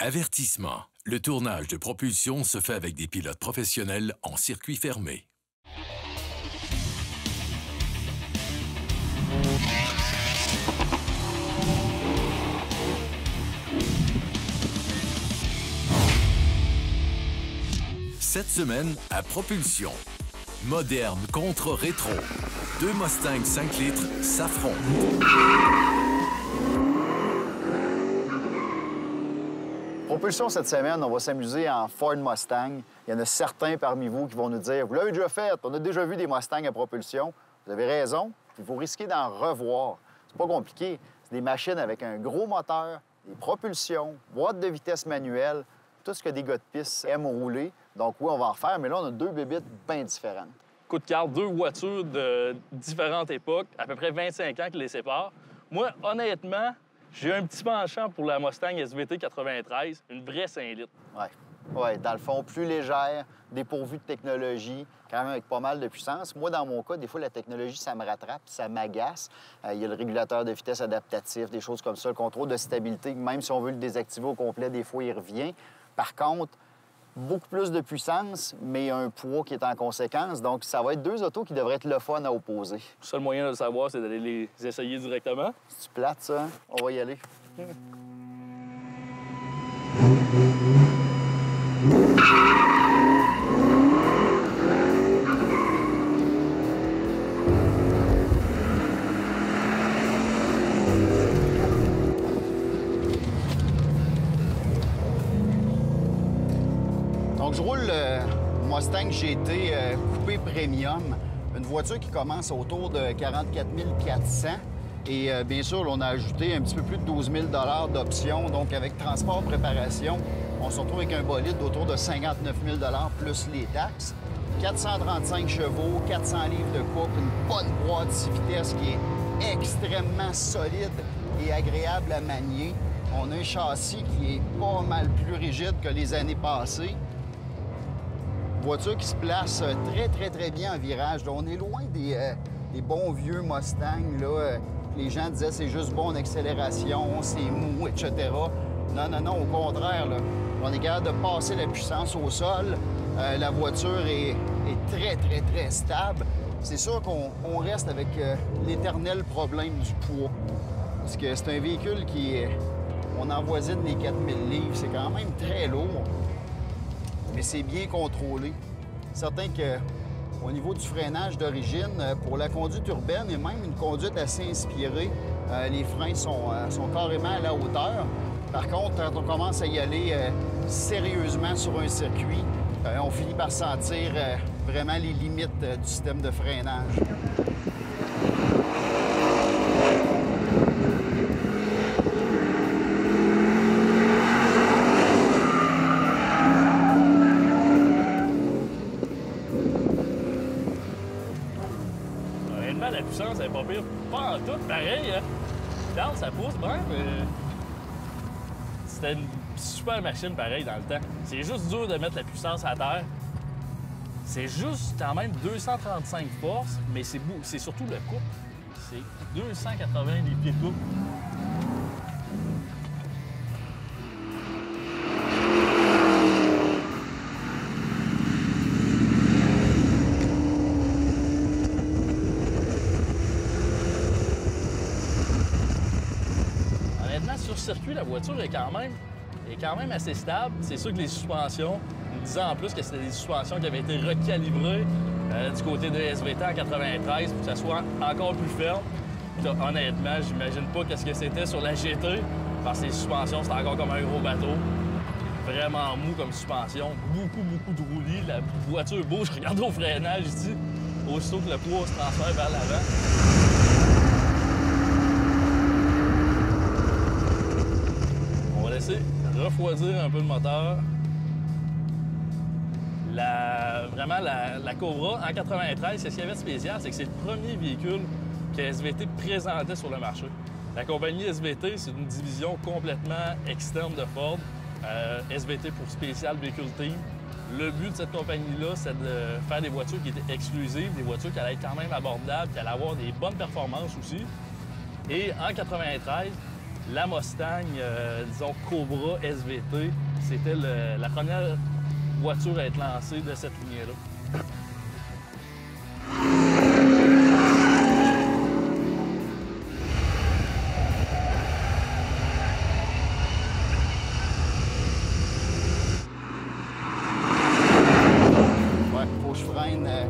Avertissement. Le tournage de propulsion se fait avec des pilotes professionnels en circuit fermé. Cette semaine, à propulsion. Moderne contre rétro. Deux Mustangs 5 litres s'affrontent. Propulsion cette semaine, on va s'amuser en Ford Mustang. Il y en a certains parmi vous qui vont nous dire « Vous l'avez déjà fait, on a déjà vu des Mustangs à propulsion. » Vous avez raison, puis vous risquez d'en revoir. C'est pas compliqué. C'est des machines avec un gros moteur, des propulsions, boîte de vitesse manuelle, tout ce que des gars de piste aiment rouler. Donc oui, on va en refaire, mais là, on a deux bébites bien différentes. Coup de carte, deux voitures de différentes époques, à peu près 25 ans qui les séparent. Moi, honnêtement, j'ai un petit penchant pour la Mustang SVT 93, une vraie 5 litres. Oui, dans le fond, plus légère, dépourvue de technologie, quand même avec pas mal de puissance. Moi, dans mon cas, des fois, la technologie, ça me rattrape, ça m'agace. Il y a le régulateur de vitesse adaptatif, des choses comme ça, le contrôle de stabilité, même si on veut le désactiver au complet, des fois, il revient. Par contre, beaucoup plus de puissance, mais un poids qui est en conséquence. Donc, ça va être deux autos qui devraient être le fun à opposer. Le seul moyen de le savoir, c'est d'aller les essayer directement. C'est plate, ça? Hein? On va y aller. Donc, je roule le Mustang GT coupé premium, une voiture qui commence autour de 44 400. Et bien sûr, on a ajouté un petit peu plus de 12 000 d'options. Donc, avec transport, préparation, on se retrouve avec un bolide autour de 59 000 plus les taxes. 435 chevaux, 400 livres de couple, une bonne boîte 6 vitesses qui est extrêmement solide et agréable à manier. On a un châssis qui est pas mal plus rigide que les années passées. Voiture qui se place très bien en virage. Là, on est loin des bons vieux Mustangs. Là, les gens disaient c'est juste bon en accélération, c'est mou, etc. Non, au contraire. Là, on est capable de passer la puissance au sol. La voiture est très stable. C'est sûr qu'on reste avec l'éternel problème du poids. Parce que c'est un véhicule qui est... On avoisine les 4000 livres. C'est quand même très lourd. Mais c'est bien contrôlé. Certain qu'au niveau du freinage d'origine, pour la conduite urbaine et même une conduite assez inspirée, les freins sont carrément à la hauteur. Par contre, quand on commence à y aller sérieusement sur un circuit, on finit par sentir vraiment les limites du système de freinage. La puissance, elle est pas pire. Pas en tout, pareil. Hein? Regarde, ça pousse bien, mais... C'était une super machine, pareil, dans le temps. C'est juste dur de mettre la puissance à terre. C'est juste quand même 235 forces, mais c'est surtout le couple. C'est 280 les pieds de couple. Sur circuit, la voiture est quand même assez stable. C'est sûr que les suspensions, nous disaient en plus que c'était des suspensions qui avaient été recalibrées du côté de SVT en 93 pour que ça soit encore plus ferme. Puis, honnêtement, j'imagine pas qu'est-ce que c'était sur la GT, parce que les suspensions, c'était encore comme un gros bateau. Vraiment mou comme suspension, beaucoup de roulis. La voiture bouge, je regarde au freinage ici, aussitôt que le poids se transfère vers l'avant. Refroidir un peu le moteur. Vraiment, la Cobra, en 93, c'est ce qu'il y avait de spécial, c'est que c'est le premier véhicule que SVT présentait sur le marché. La compagnie SVT, c'est une division complètement externe de Ford. SVT pour Special Vehicle Team. Le but de cette compagnie-là, c'est de faire des voitures qui étaient exclusives, des voitures qui allaient être quand même abordables, qui allaient avoir des bonnes performances aussi. Et en 93, la Mustang, disons Cobra SVT, c'était la première voiture à être lancée de cette lignée-là.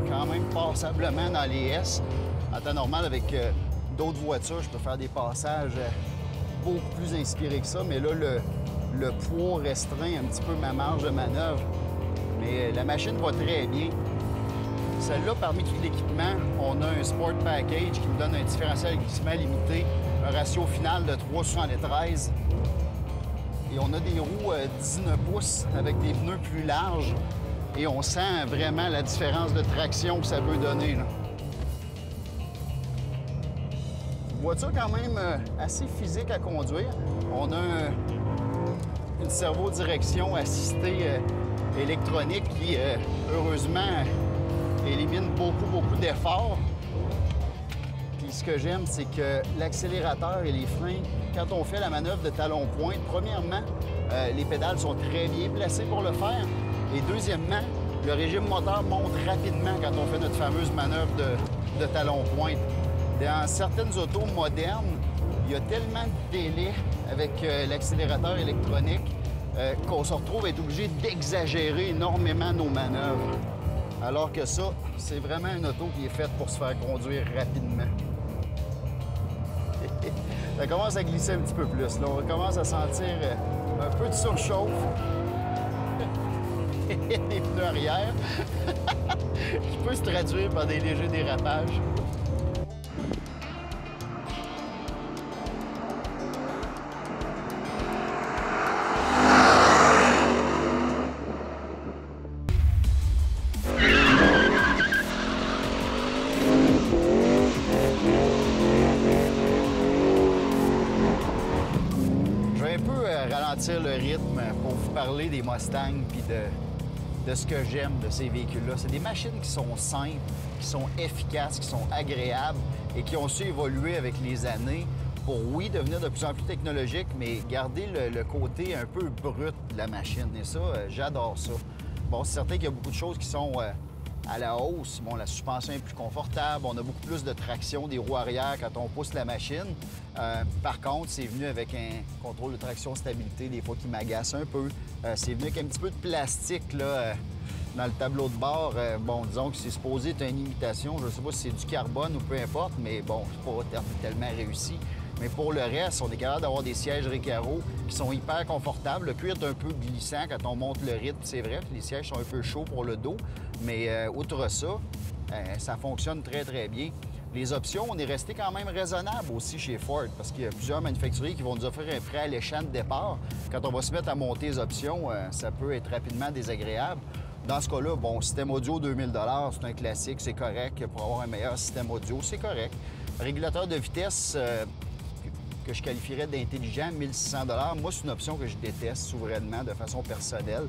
Quand même passablement dans les S. En temps normal, avec d'autres voitures, je peux faire des passages beaucoup plus inspirés que ça, mais là, le poids restreint un petit peu ma marge de manœuvre. Mais la machine va très bien. Celle-là, parmi tout l'équipement, on a un Sport Package qui me donne un différentiel glissement limité, un ratio final de 3,73. Et on a des roues 19 pouces avec des pneus plus larges. Et on sent vraiment la différence de traction que ça peut donner, là. Une voiture quand même assez physique à conduire. On a une servo-direction assistée électronique qui, heureusement, élimine beaucoup d'efforts. Puis ce que j'aime, c'est que l'accélérateur et les freins, quand on fait la manœuvre de talon-pointe, premièrement, les pédales sont très bien placées pour le faire. Et deuxièmement, le régime moteur monte rapidement quand on fait notre fameuse manœuvre de talon-pointe. Dans certaines autos modernes, il y a tellement de délai avec l'accélérateur électronique qu'on se retrouve à être obligé d'exagérer énormément nos manœuvres. Alors que ça, c'est vraiment une auto qui est faite pour se faire conduire rapidement. Ça commence à glisser un petit peu plus. Là, on commence à sentir un peu de surchauffe. Les pneus arrière, qui peut se traduire par des légers dérapages. Je vais un peu ralentir le rythme pour vous parler des Mustangs puis de ce que j'aime de ces véhicules-là. C'est des machines qui sont simples, qui sont efficaces, qui sont agréables et qui ont su évoluer avec les années pour, oui, devenir de plus en plus technologiques, mais garder le côté un peu brut de la machine. Et ça, j'adore ça. Bon, c'est certain qu'il y a beaucoup de choses qui sont à la hausse. Bon, la suspension est plus confortable, on a beaucoup plus de traction des roues arrière quand on pousse la machine. Par contre, c'est venu avec un contrôle de traction stabilité, des fois qui m'agace un peu. C'est venu avec un petit peu de plastique là, dans le tableau de bord. Bon, disons que c'est supposé être une imitation. Je ne sais pas si c'est du carbone ou peu importe, mais bon, c'est pas tellement réussi. Mais pour le reste, on est capable d'avoir des sièges Recaro qui sont hyper confortables. Le cuir est un peu glissant quand on monte le rythme, c'est vrai. Les sièges sont un peu chauds pour le dos. Mais outre ça, ça fonctionne très bien. Les options, on est resté quand même raisonnable aussi chez Ford parce qu'il y a plusieurs manufacturiers qui vont nous offrir un prêt alléchant de départ. Quand on va se mettre à monter les options, ça peut être rapidement désagréable. Dans ce cas-là, bon, système audio 2000 $, c'est un classique, c'est correct. Pour avoir un meilleur système audio, c'est correct. Régulateur de vitesse que je qualifierais d'intelligent, 1600 $. Moi, c'est une option que je déteste souverainement, de façon personnelle.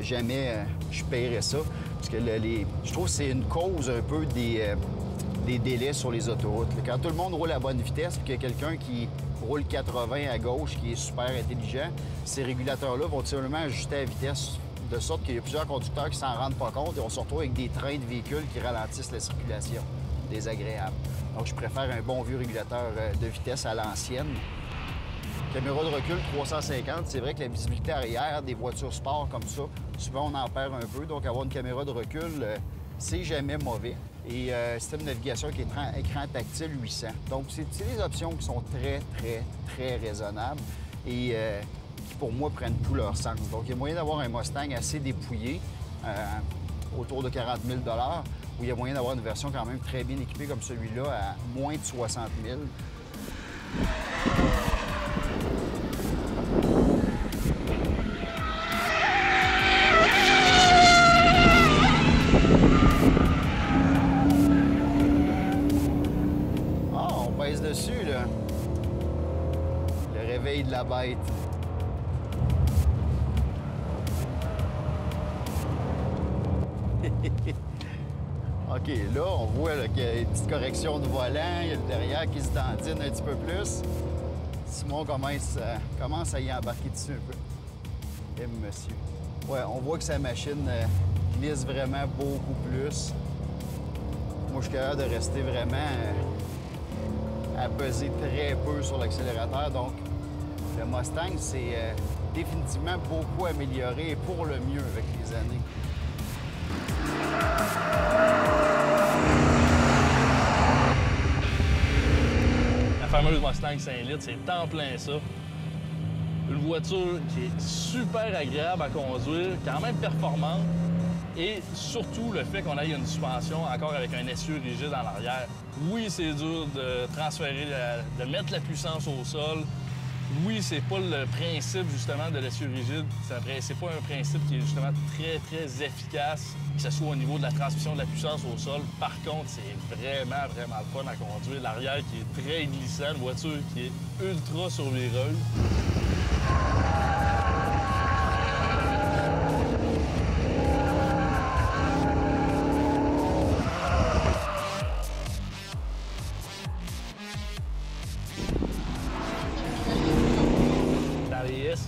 Jamais je paierais ça. Parce que je trouve que c'est une cause un peu des délais sur les autoroutes. Quand tout le monde roule à bonne vitesse puis qu'il y a quelqu'un qui roule 80 à gauche, qui est super intelligent, ces régulateurs-là vont simplement ajuster la vitesse de sorte qu'il y a plusieurs conducteurs qui s'en rendent pas compte et on se retrouve avec des trains de véhicules qui ralentissent la circulation. Désagréable. Donc, je préfère un bon vieux régulateur de vitesse à l'ancienne. Caméra de recul 350, c'est vrai que la visibilité arrière des voitures sport comme ça, souvent on en perd un peu. Donc, avoir une caméra de recul, c'est jamais mauvais. Et système de navigation qui est écran tactile 800. Donc, c'est des options qui sont très raisonnables et qui, pour moi, prennent tout leur sens. Donc, il y a moyen d'avoir un Mustang assez dépouillé, autour de 40 000 $, où il y a moyen d'avoir une version quand même très bien équipée comme celui-là à moins de 60 000 $. Dessus, là. Le réveil de la bête. OK, là, on voit qu'il y a une petite correction de volant, il y a le derrière qui se tendine un petit peu plus. Simon commence à y embarquer dessus un peu. Et monsieur. Ouais, on voit que sa machine glisse vraiment beaucoup plus. Moi, je suis capable de rester vraiment à peser très peu sur l'accélérateur. Donc, le Mustang s'est définitivement beaucoup amélioré et pour le mieux avec les années. La fameuse Mustang 5 litres, c'est en plein ça. Une voiture qui est super agréable à conduire, quand même performante, et surtout le fait qu'on ait une suspension encore avec un essieu rigide en arrière. Oui, c'est dur de transférer, de mettre la puissance au sol. Oui, c'est pas le principe justement de l'essieu rigide. C'est pas un principe qui est justement très, très efficace, que ce soit au niveau de la transmission de la puissance au sol. Par contre, c'est vraiment, vraiment le fun à conduire. L'arrière qui est très glissant, une voiture qui est ultra survireuse.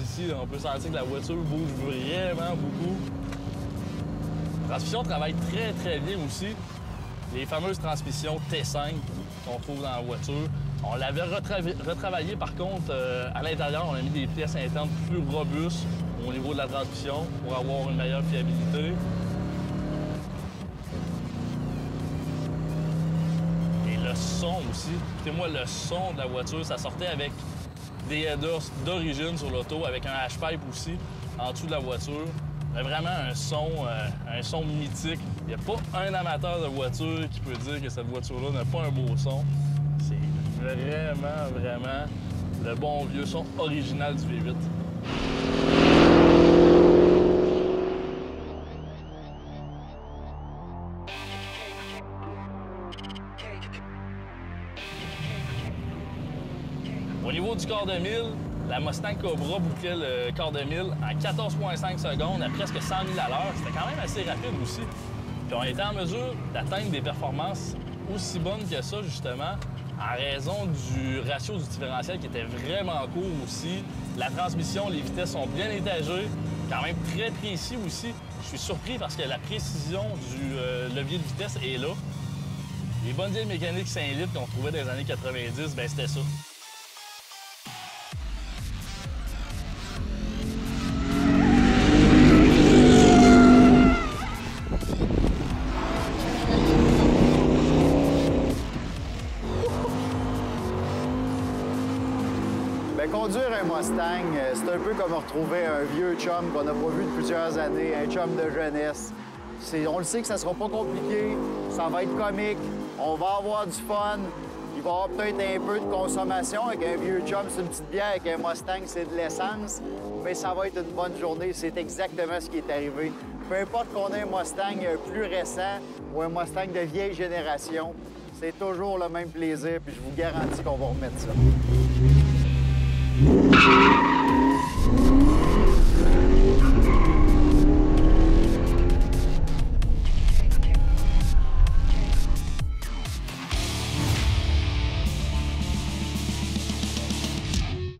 Ici, on peut sentir que la voiture bouge vraiment beaucoup. La transmission travaille très, très bien aussi. Les fameuses transmissions T5 qu'on trouve dans la voiture. On l'avait retravaillé, par contre, à l'intérieur, on a mis des pièces internes plus robustes au niveau de la transmission pour avoir une meilleure fiabilité. Et le son aussi. Écoutez-moi, le son de la voiture, ça sortait avec des headers d'origine sur l'auto avec un hash-pipe aussi en dessous de la voiture. Mais vraiment un son mythique. Il n'y a pas un amateur de voiture qui peut dire que cette voiture-là n'a pas un beau son. C'est vraiment, vraiment le bon vieux son original du V8. Au niveau du quart de mille, la Mustang Cobra bouclait le quart de mille en 14,5 secondes à presque 100 000 à l'heure. C'était quand même assez rapide aussi. Puis on était en mesure d'atteindre des performances aussi bonnes que ça, justement, en raison du ratio du différentiel qui était vraiment court aussi. La transmission, les vitesses sont bien étagées, quand même très précis aussi. Je suis surpris parce que la précision du levier de vitesse est là. Les bonnes vieilles mécaniques 5 litres qu'on trouvait dans les années 90, ben c'était ça. Conduire un Mustang, c'est un peu comme retrouver un vieux chum qu'on n'a pas vu depuis plusieurs années, un chum de jeunesse. On le sait que ça sera pas compliqué, ça va être comique, on va avoir du fun, il va y avoir peut-être un peu de consommation. Avec un vieux chum, c'est une petite bière, avec un Mustang, c'est de l'essence, mais ça va être une bonne journée, c'est exactement ce qui est arrivé. Peu importe qu'on ait un Mustang plus récent ou un Mustang de vieille génération, c'est toujours le même plaisir, puis je vous garantis qu'on va remettre ça.